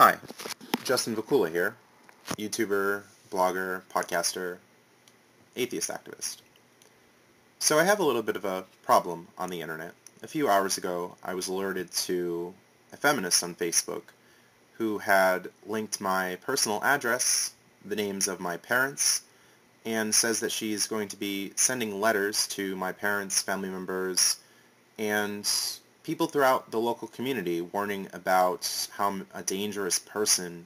Hi, Justin Vakula here, YouTuber, blogger, podcaster, atheist activist. So I have a little bit of a problem on the internet. A few hours ago, I was alerted to a feminist on Facebook who had linked my personal address, the names of my parents, and says that she's going to be sending letters to my parents, family members, and people throughout the local community warning about how I'm a dangerous person.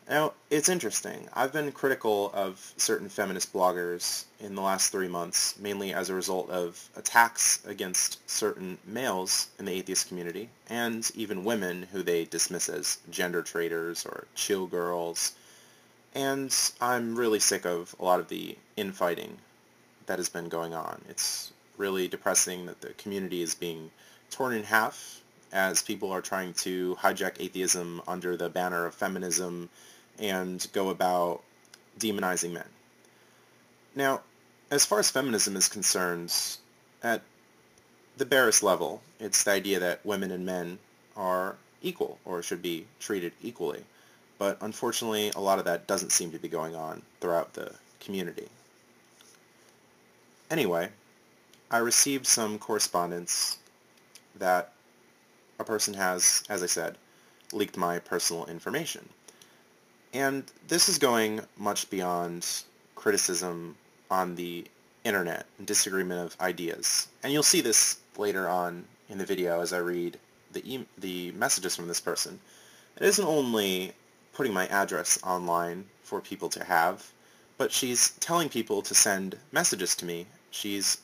Now, it's interesting. I've been critical of certain feminist bloggers in the last 3 months, mainly as a result of attacks against certain males in the atheist community, and even women who they dismiss as gender traitors or chill girls. And I'm really sick of a lot of the infighting that has been going on. It's really depressing that the community is being torn in half as people are trying to hijack atheism under the banner of feminism and go about demonizing men. Now, as far as feminism is concerned, at the barest level, it's the idea that women and men are equal or should be treated equally. But unfortunately, a lot of that doesn't seem to be going on throughout the community. Anyway, I received some correspondence that a person has, as I said, leaked my personal information. And this is going much beyond criticism on the internet and disagreement of ideas. And you'll see this later on in the video as I read the messages from this person. It isn't only putting my address online for people to have, but she's telling people to send messages to me. She's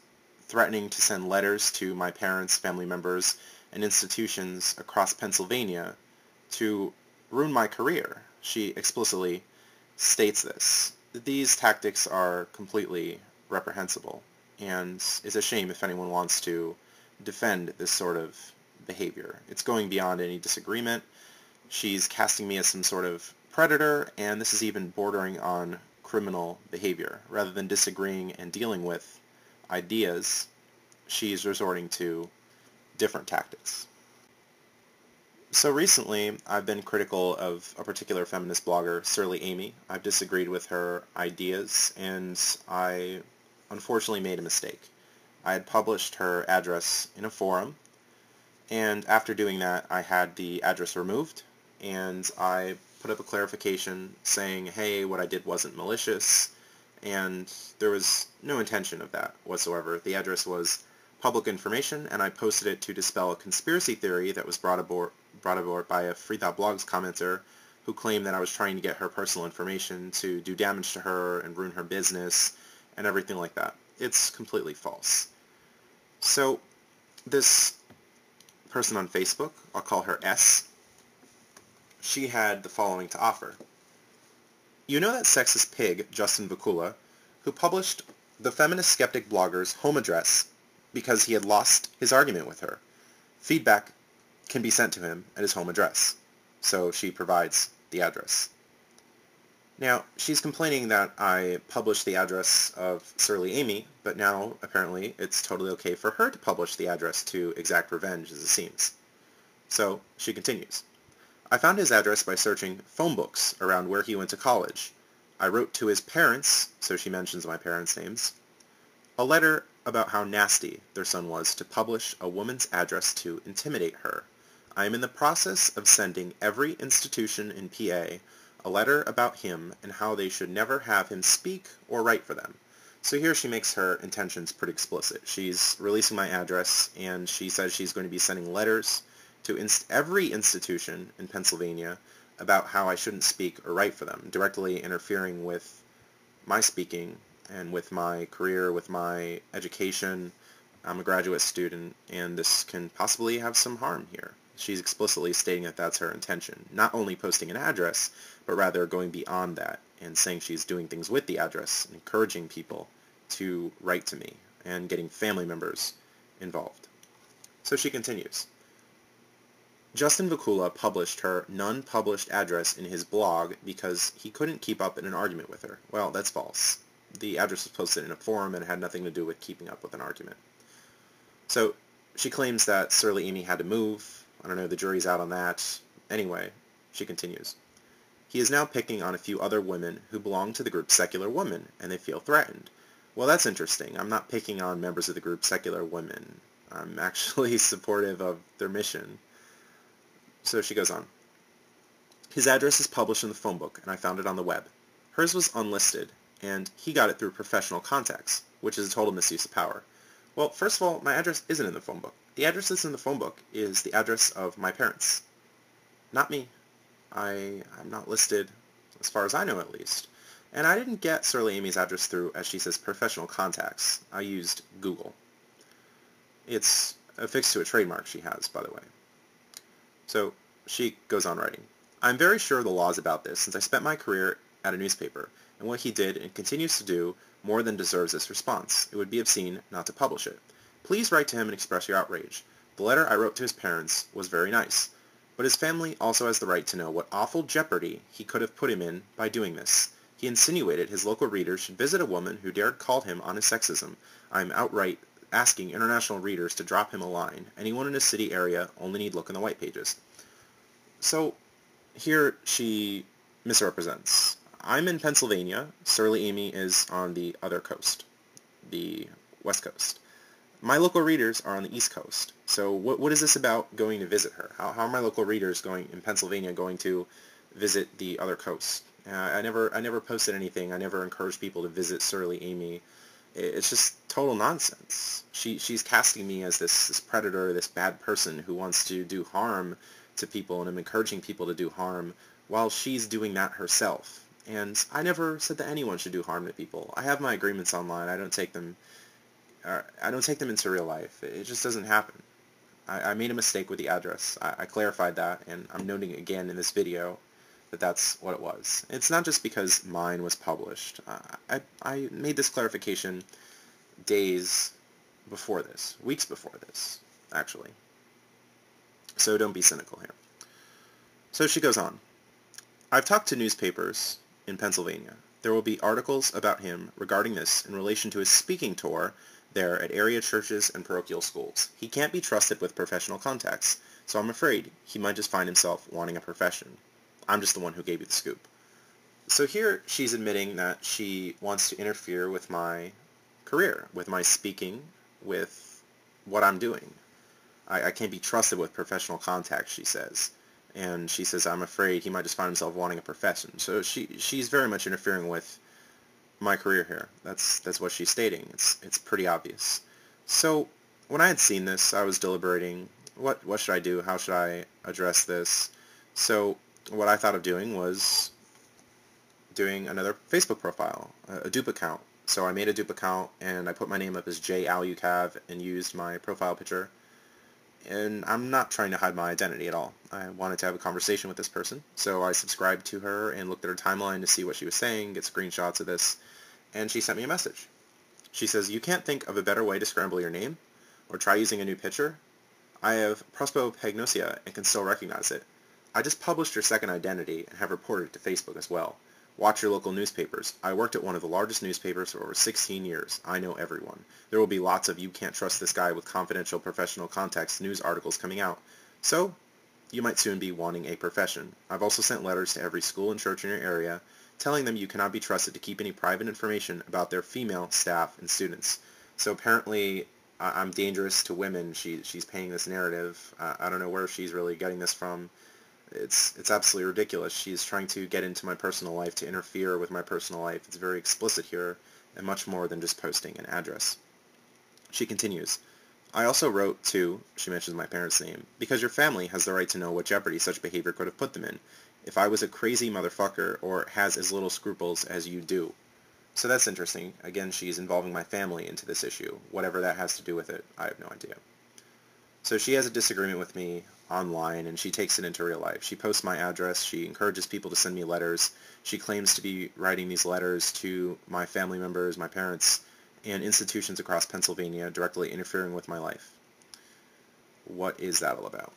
threatening to send letters to my parents, family members, and institutions across Pennsylvania to ruin my career. She explicitly states this. These tactics are completely reprehensible, and it's a shame if anyone wants to defend this sort of behavior. It's going beyond any disagreement. She's casting me as some sort of predator, and this is even bordering on criminal behavior. Rather than disagreeing and dealing with ideas, she's resorting to different tactics. So recently, I've been critical of a particular feminist blogger, Surly Amy. I've disagreed with her ideas, and I unfortunately made a mistake. I had published her address in a forum, and after doing that, I had the address removed, and I put up a clarification saying, hey, what I did wasn't malicious, and there was no intention of that whatsoever. The address was public information, and I posted it to dispel a conspiracy theory that was brought aboard by a Free Thought Blogs commenter who claimed that I was trying to get her personal information to do damage to her and ruin her business and everything like that. It's completely false. So this person on Facebook, I'll call her S, she had the following to offer. You know that sexist pig, Justin Vakula, who published the feminist skeptic blogger's home address because he had lost his argument with her. Feedback can be sent to him at his home address. So she provides the address. Now, she's complaining that I published the address of Surly Amy, but now, apparently, it's totally okay for her to publish the address to exact revenge, as it seems. So, she continues. I found his address by searching phone books around where he went to college. I wrote to his parents, so she mentions my parents' names, a letter about how nasty their son was to publish a woman's address to intimidate her. I am in the process of sending every institution in PA a letter about him and how they should never have him speak or write for them. So here she makes her intentions pretty explicit. She's releasing my address, and she says she's going to be sending letters to every institution in Pennsylvania about how I shouldn't speak or write for them, directly interfering with my speaking and with my career, with my education. I'm a graduate student, and this can possibly have some harm here. She's explicitly stating that that's her intention, not only posting an address, but rather going beyond that and saying she's doing things with the address, encouraging people to write to me and getting family members involved. So she continues. Justin Vakula published her non-published address in his blog because he couldn't keep up in an argument with her. Well, that's false. The address was posted in a forum and had nothing to do with keeping up with an argument. So she claims that Surly Amy had to move. I don't know, the jury's out on that. Anyway, She continues. He is now picking on a few other women who belong to the group Secular Women, and they feel threatened. Well, that's interesting. I'm not picking on members of the group Secular Women. I'm actually supportive of their mission. So she goes on. His address is published in the phone book, and I found it on the web. Hers was unlisted, and he got it through professional contacts, which is a total misuse of power. Well, first of all, my address isn't in the phone book. The address that's in the phone book is the address of my parents, not me. I'm not listed, as far as I know at least. And I didn't get Surly Amy's address through, as she says, professional contacts. I used Google. It's affixed to a trademark she has, by the way. So she goes on writing. I'm very sure of the laws about this, since I spent my career at a newspaper, and what he did and continues to do more than deserves this response. It would be obscene not to publish it. Please write to him and express your outrage. The letter I wrote to his parents was very nice, but his family also has the right to know what awful jeopardy he could have put him in by doing this. He insinuated his local readers should visit a woman who dared call him on his sexism. I am outright asking international readers to drop him a line. Anyone in his city area only need look in the white pages. So here she misrepresents. I'm in Pennsylvania. Surly Amy is on the other coast, the West Coast. My local readers are on the East Coast. So what is this about going to visit her? How are my local readers going in Pennsylvania going to visit the other coast? I never posted anything. I never encouraged people to visit Surly Amy. It's just total nonsense. She's casting me as this predator, this bad person who wants to do harm to people, and I'm encouraging people to do harm while she's doing that herself. And I never said that anyone should do harm to people. I have my agreements online. I don't take them into real life. It just doesn't happen. I made a mistake with the address. I clarified that, and I'm noting again in this video that that's what it was. It's not just because mine was published. I made this clarification days before this, weeks before this, actually. So don't be cynical here. So she goes on. I've talked to newspapers in Pennsylvania. There will be articles about him regarding this in relation to his speaking tour there at area churches and parochial schools. He can't be trusted with professional contacts, so I'm afraid he might just find himself wanting a profession. I'm just the one who gave you the scoop. So here she's admitting that she wants to interfere with my career, with my speaking, with what I'm doing. I can't be trusted with professional contacts, she says. And she says, I'm afraid he might just find himself wanting a profession. So she's very much interfering with my career here. That's what she's stating. It's pretty obvious. So when I had seen this, I was deliberating, what should I do? How should I address this? So what I thought of doing was doing another Facebook profile, a dupe account. So I made a dupe account, and I put my name up as JAlucav and used my profile picture. And I'm not trying to hide my identity at all. I wanted to have a conversation with this person, so I subscribed to her and looked at her timeline to see what she was saying, get screenshots of this, and she sent me a message. She says, you can't think of a better way to scramble your name? Or try using a new picture? I have prosopagnosia and can still recognize it. I just published your second identity and have reported it to Facebook as well. Watch your local newspapers. I worked at one of the largest newspapers for over 16 years. I know everyone. There will be lots of you can't trust this guy with confidential professional contacts news articles coming out. So, you might soon be wanting a profession. I've also sent letters to every school and church in your area telling them you cannot be trusted to keep any private information about their female staff and students. So apparently I'm dangerous to women. She's painting this narrative. I don't know where she's really getting this from. It's absolutely ridiculous. She's trying to get into my personal life, to interfere with my personal life. It's very explicit here, and much more than just posting an address. She continues, I also wrote to, she mentions my parents' name, because your family has the right to know what jeopardy such behavior could have put them in, if I was a crazy motherfucker or has as little scruples as you do. So that's interesting. Again, she's involving my family into this issue. Whatever that has to do with it, I have no idea. So she has a disagreement with me online, and she takes it into real life. She posts my address. She encourages people to send me letters. She claims to be writing these letters to my family members, my parents, and institutions across Pennsylvania, directly interfering with my life. What is that all about?